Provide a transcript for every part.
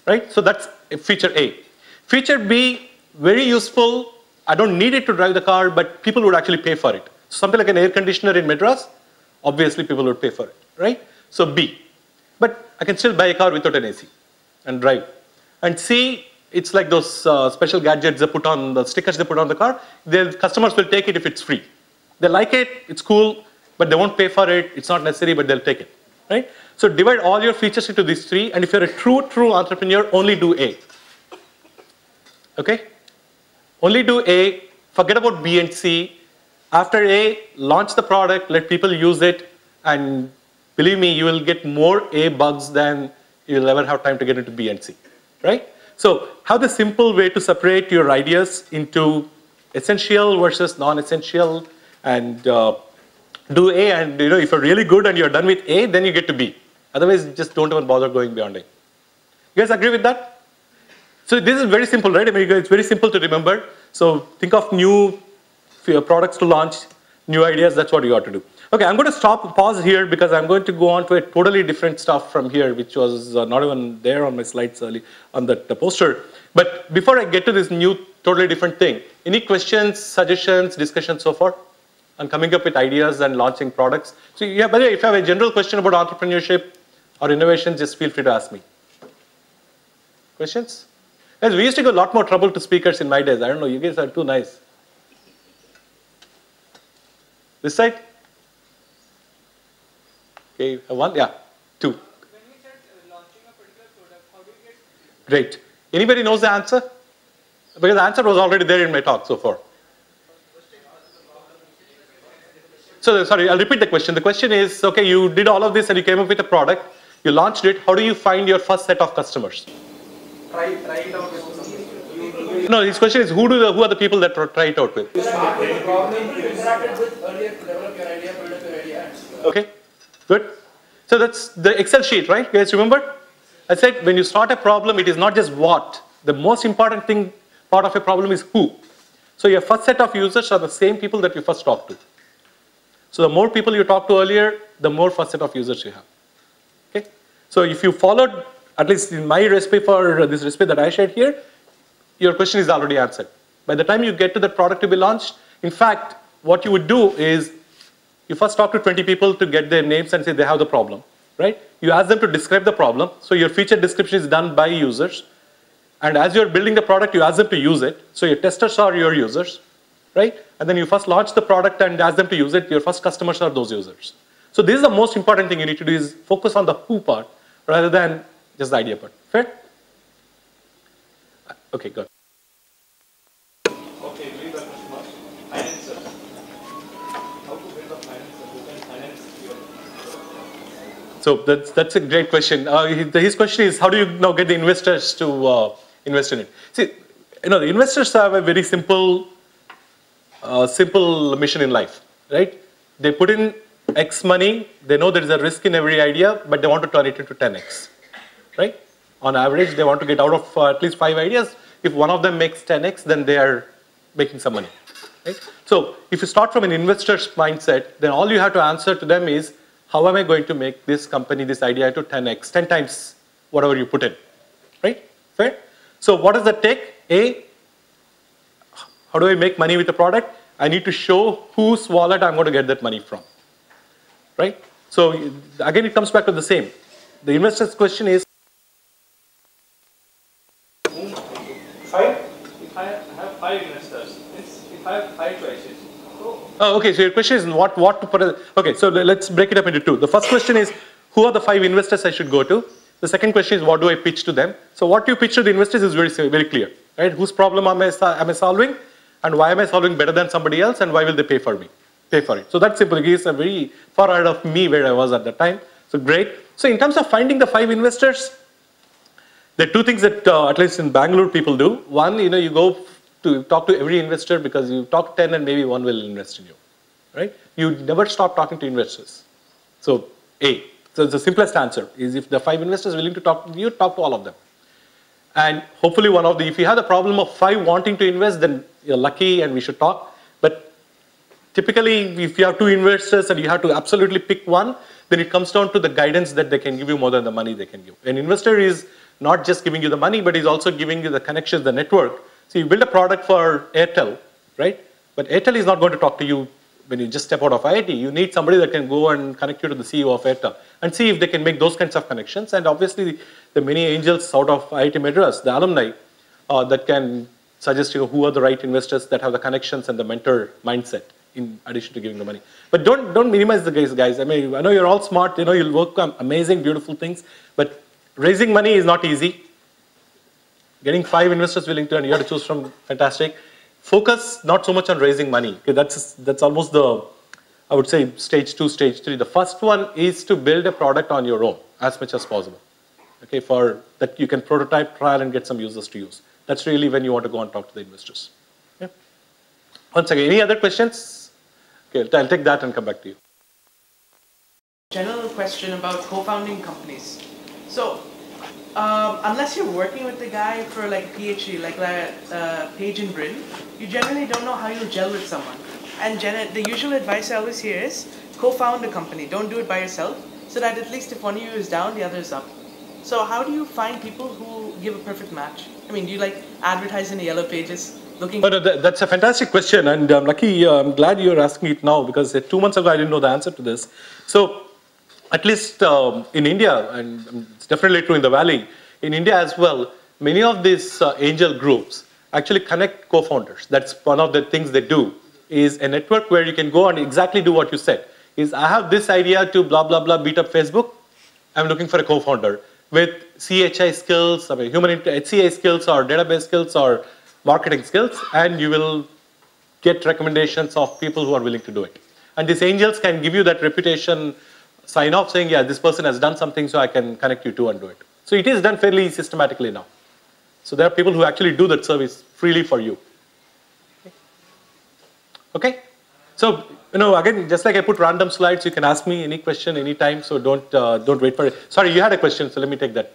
right? So that's feature A. Feature B, very useful. I don't need it to drive the car, but people would actually pay for it. Something like an air conditioner in Madras, obviously people would pay for it, right? So B. But I can still buy a car without an AC and drive. And C, it's like those special gadgets they put on, the stickers they put on the car. The customers will take it if it's free. They like it, it's cool, but they won't pay for it. It's not necessary, but they'll take it, right? So divide all your features into these three, and if you're a true entrepreneur, only do A. Okay? Only do A, forget about B and C. After A, launch the product, let people use it, and believe me, you will get more A bugs than you'll ever have time to get into B and C, right? So have the simple way to separate your ideas into essential versus non-essential, and do A, and if you're really good and you're done with A, then you get to B. Otherwise, just don't even bother going beyond A. You guys agree with that? So this is very simple, right? I mean, it's very simple to remember. So think of new products to launch, new ideas, that's what you ought to do. Okay, I'm going to pause here because I'm going to go on to a totally different stuff from here, which was not even there on my slides early on the poster. But before I get to this new, totally different thing, any questions, suggestions, discussions so far on coming up with ideas and launching products? So yeah, by the way, if you have a general question about entrepreneurship or innovation, just feel free to ask me. Questions? Guys, we used to give a lot more trouble to speakers in my days. I don't know, you guys are too nice. This side? Okay, one, yeah, two. When we said launching a particular product, how do you get? Great. Anybody knows the answer? Because the answer was already there in my talk so far. So, sorry, I'll repeat the question. The question is, okay, you did all of this and you came up with a product, you launched it, how do you find your first set of customers? Try it out with somebody. No, his question is, who are the people that try it out with? You start with a problem you interacted with earlier to develop your idea, build up your idea. Okay, good. So that's the Excel sheet, right? You guys remember? I said when you start a problem, it is not just what. The most important thing, part of a problem is who. So your first set of users are the same people that you first talked to. So the more people you talked to earlier, the more first set of users you have. Okay? So if you followed, at least in my recipe for this recipe that I shared here, your question is already answered. By the time you get to the product to be launched, in fact, what you would do is you first talk to 20 people to get their names and say they have the problem, right? You ask them to describe the problem. So your feature description is done by users. And as you're building the product, you ask them to use it. So your testers are your users, right? And then you first launch the product and ask them to use it. Your first customers are those users. So this is the most important thing you need to do is focus on the who part rather than just the idea part. Fair? Okay, good. Okay, leave that question first. Financer. How to build a financer who can finance your... So that's a great question. His question is, how do you now get the investors to invest in it? See, the investors have a very simple mission in life, right? They put in X money, they know there is a risk in every idea, but they want to turn it into 10X, right? On average, they want to get out of at least 5 ideas. If one of them makes 10X, then they are making some money, right? So if you start from an investor's mindset, then all you have to answer to them is, how am I going to make this company, this idea into 10X, 10 times whatever you put in, right? Fair? So what does that take? A, how do I make money with the product? I need to show whose wallet I'm going to get that money from, right? So again, it comes back to the same. The investor's question is, If I have 5 investors, if I have 5 choices, oh, okay, so your question is what to put. Okay, so let's break it up into 2. The first question is, who are the 5 investors I should go to? The second question is, what do I pitch to them? So what you pitch to the investors is very clear, right? Whose problem am I solving, and why am I solving better than somebody else, and why will they pay for it? So that's simple. He's very far ahead of me where I was at that time. So great. So in terms of finding the 5 investors, there are 2 things that at least in Bangalore people do. One, you go to talk to every investor because you talk to 10 and maybe 1 will invest in you, right? You never stop talking to investors. So A. So the simplest answer is if the 5 investors are willing to talk to you, talk to all of them. And hopefully if you have the problem of 5 wanting to invest, then you're lucky and we should talk. But typically, if you have 2 investors and you have to absolutely pick one, then it comes down to the guidance that they can give you more than the money they can give. An investor is not just giving you the money, but he's also giving you the connections, the network. So you build a product for Airtel, right? But Airtel is not going to talk to you when you just step out of IIT. You need somebody that can go and connect you to the CEO of Airtel and see if they can make those kinds of connections. And obviously, the many angels out of IIT Madras, the alumni, that can suggest you who are the right investors that have the connections and the mentor mindset in addition to giving the money. But don't minimize the guys. I mean, I know you're all smart. You know, you'll work on amazing, beautiful things. But raising money is not easy. Getting 5 investors willing to, and you have to choose from, fantastic. Focus not so much on raising money. Okay, that's almost the, I would say, stage 2, stage 3. The first one is to build a product on your own as much as possible. Okay, for that you can prototype, trial, and get some users to use. That's really when you want to go and talk to the investors. Okay. Once again, any other questions? Okay, I'll take that and come back to you. General question about co-founding companies. So, unless you're working with the guy for like PhD, like Page and Bryn, you generally don't know how you'll gel with someone. And the usual advice I always hear is co-found a company. Don't do it by yourself, so that at least if one of you is down, the other is up. So how do you find people who give a perfect match? I mean, do you like advertise in the yellow pages? That's a fantastic question, and I'm glad you're asking it now, because 2 months ago I didn't know the answer to this. So, at least in India, and it's definitely true in the Valley, in India as well, many of these angel groups actually connect co-founders. That's one of the things they do, is a network where you can go and exactly do what you said. Is I have this idea to blah, blah, blah, beat up Facebook. I'm looking for a co-founder with CHI skills, I mean, HCI skills or database skills or marketing skills, and you will get recommendations of people who are willing to do it. And these angels can give you that reputation sign off saying, yeah, this person has done something, so I can connect you to and do it. So it is done fairly systematically now. So there are people who actually do that service freely for you. Okay? So, you know, again, just like I put random slides, you can ask me any question anytime, so don't wait for it. Sorry, you had a question, so let me take that.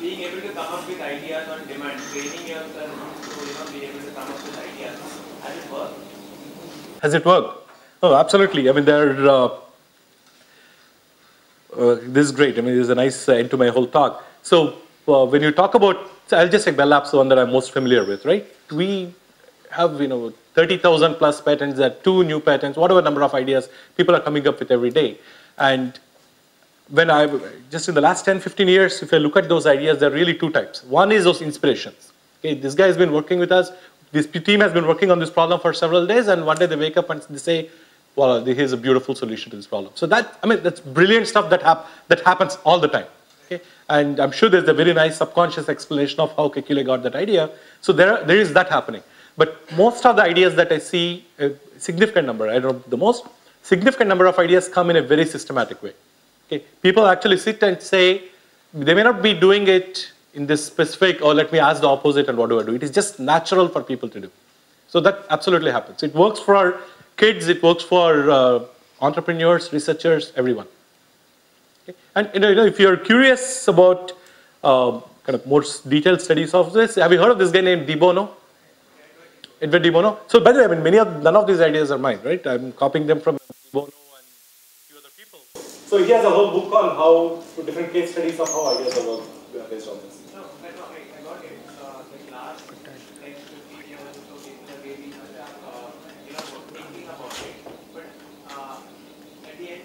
Being able to come up with ideas on demand, training yourself to be able to come up with ideas. Has it worked? Has it worked? Oh, absolutely. I mean, this is great. I mean, there's a nice end to my whole talk. So when you talk about, so I'll just take Bell Labs, the one that I'm most familiar with, right? We have 30,000 plus patents, there are 2 new patents, whatever number of ideas people are coming up with every day. And when just in the last 10, 15 years, if I look at those ideas, there are really 2 types. One is those inspirations. Okay, this guy has been working with us. This team has been working on this problem for several days, and one day they wake up and they say, well, here's a beautiful solution to this problem. So that's brilliant stuff that happens all the time. Okay? And I'm sure there's a very nice subconscious explanation of how Kekule got that idea. So there is that happening. But most of the ideas that I see, a significant number, I don't know the most, significant number of ideas come in a very systematic way. Okay? People actually sit and say, they may not be doing it in this specific, or let me ask the opposite and what do I do? It is just natural for people to do. So that absolutely happens. It works for kids, it works for entrepreneurs, researchers, everyone. Okay? And if you're curious about kind of more detailed studies of this, have you heard of this guy named De Bono? Edward De Bono? So by the way, I mean, none of these ideas are mine, right? I'm copying them from De Bono and a few other people. So he has a whole book on how, different case studies of how ideas are worked based on this. No, I got it. The last 10 to 15 years or so, people are really, thinking about it. But at the end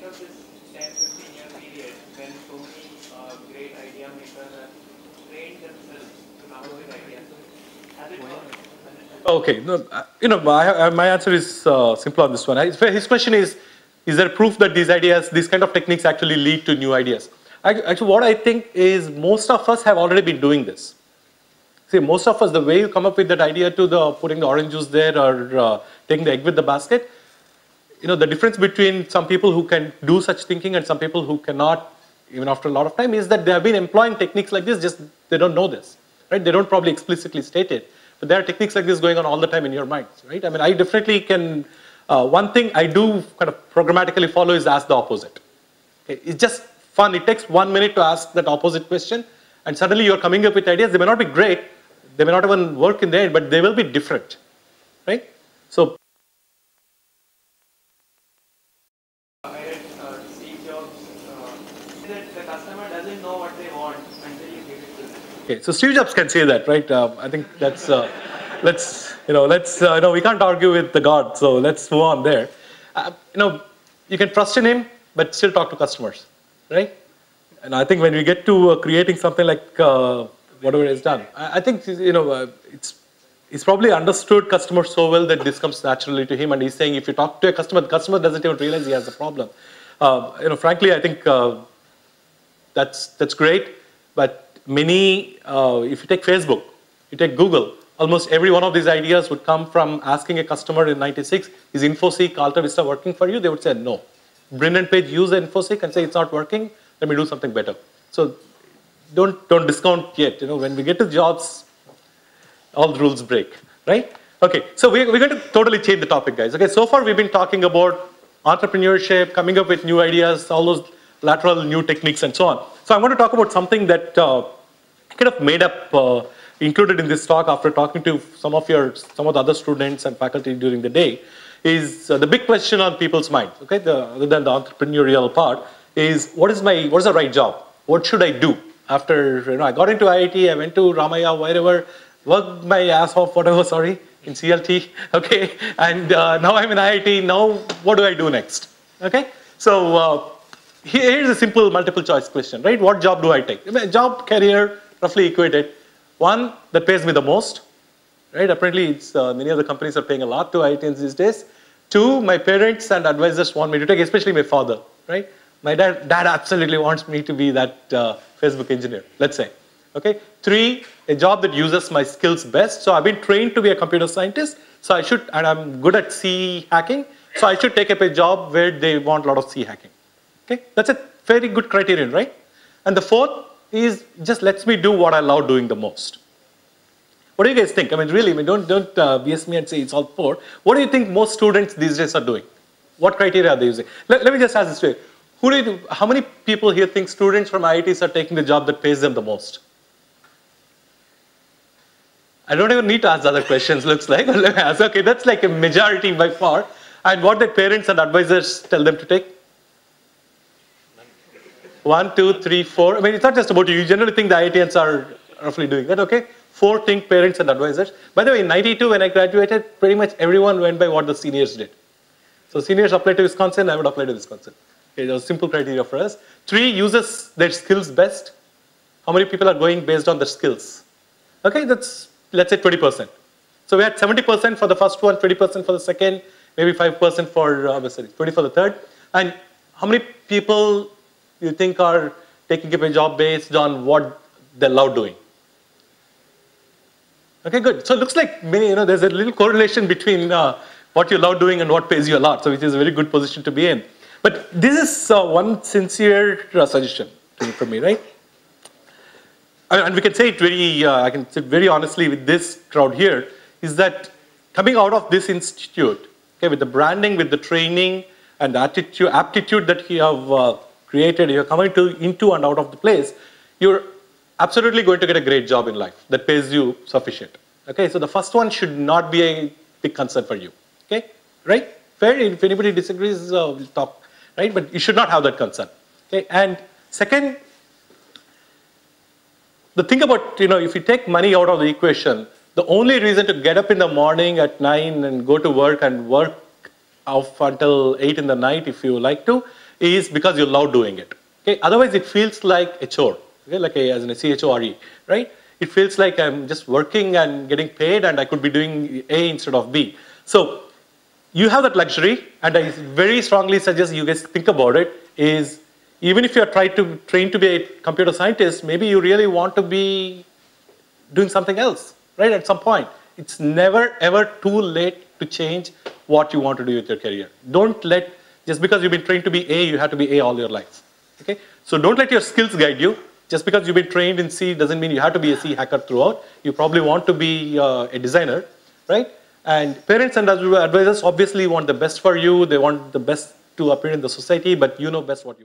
of this 10, 15 year period, when so many great idea makers have trained themselves to come up with ideas, has it worked? Okay, no, my answer is simple on this one. His question is there proof that these kind of techniques actually lead to new ideas? Actually, what I think is most of us have already been doing this. See, most of us, the way you come up with that idea to putting the orange juice there or taking the egg with the basket, the difference between some people who can do such thinking and some people who cannot, even after a lot of time, is that they have been employing techniques like this, just they don't know this, right? They don't probably explicitly state it, but there are techniques like this going on all the time in your minds, right? I mean, I definitely can, one thing I do kind of programmatically follow is ask the opposite. Okay? It's just fun. It takes 1 minute to ask that opposite question, and suddenly you're coming up with ideas. They may not be great, they may not even work in the end, but they will be different, right? So I read doesn't know what they want until you give it to them. Okay, so Steve Jobs can say that, right? I think that's, we can't argue with the God, so let's move on there. You can trust in him, but still talk to customers, right? And I think when we get to creating something like whatever is done, I think, he's probably understood customers so well that this comes naturally to him, and he's saying if you talk to a customer, the customer doesn't even realize he has a problem. Frankly, I think that's great, but many, if you take Facebook, you take Google, almost every one of these ideas would come from asking a customer in '96, is InfoSeek Alta Vista working for you? They would say no. Brin and Page use InfoSeek and say it's not working, let me do something better. So don't discount yet. When we get to jobs, all the rules break, right? Okay, so we're going to totally change the topic, guys. Okay, so far we've been talking about entrepreneurship, coming up with new ideas, all those lateral new techniques and so on. So I'm going to talk about something that kind of made up, included in this talk after talking to some of the other students and faculty during the day, is the big question on people's minds, okay? Other than the entrepreneurial part, is what is the right job? What should I do? After, I got into IIT, I went to Ramaya, wherever, worked my ass off, whatever, sorry, in CLT, okay? And now I'm in IIT, now what do I do next? Okay? So here's a simple multiple choice question, right? What job do I take? Job, career, roughly equated. One that pays me the most, right? Apparently, it's many of the companies are paying a lot to IITians these days. Two, my parents and advisors want me to take, especially my father, right? My dad absolutely wants me to be that Facebook engineer, let's say. Okay. Three, a job that uses my skills best. So I've been trained to be a computer scientist, so I should, and I'm good at C hacking, so I should take up a job where they want a lot of C hacking. Okay, that's a very good criterion, right? And the fourth is just lets me do what I love doing the most. What do you guys think? I mean, really, don't BS me and say it's all four. What do you think most students these days are doing? What criteria are they using? Let me just ask this way. How many people here think students from IITs are taking the job that pays them the most? I don't even need to ask other questions, looks like. Let me ask. Okay, that's like a majority by far. And what their parents and advisors tell them to take? 1, 2, 3, 4. I mean, it's not just about you. You generally think the IITians are roughly doing that, okay? 4 think parents and advisors. By the way, in '92 when I graduated, pretty much everyone went by what the seniors did. So seniors applied to Wisconsin, I would apply to Wisconsin. Okay, that was simple criteria for us. 3, uses their skills best. How many people are going based on their skills? Okay, that's, let's say 20%. So we had 70% for the first one, 20% for the second, maybe 5% for, 20 for the third. And how many people you think are taking up a job based on what they love doing? Okay, good. So it looks like there's a little correlation between what you love doing and what pays you a lot, so which is a very good position to be in. But this is one sincere suggestion from me, right? And we can say it I can say it very honestly with this crowd here, is that coming out of this institute, okay, with the branding, with the training, and the aptitude that you have created, you're coming into and out of the place, you're absolutely going to get a great job in life that pays you sufficient. Okay, so the first one should not be a big concern for you. Okay, right? Fair. If anybody disagrees, we'll talk. Right, but you should not have that concern. Okay, and second, the thing about if you take money out of the equation, the only reason to get up in the morning at 9 and go to work and work off until 8 in the night, if you like to, is because you love doing it. Okay, otherwise it feels like a chore. Okay, like as in a CHORE, right? It feels like I'm just working and getting paid, and I could be doing A instead of B. So you have that luxury, and I very strongly suggest you guys think about it, is even if you're trained to be a computer scientist, maybe you really want to be doing something else, right, at some point. It's never, ever too late to change what you want to do with your career. Don't let, just because you've been trained to be A, you have to be A all your life, okay? So don't let your skills guide you. Just because you've been trained in C doesn't mean you have to be a C hacker throughout. You probably want to be a designer, right? And parents and advisors obviously want the best for you. They want the best to appear in the society, but you know best what you want.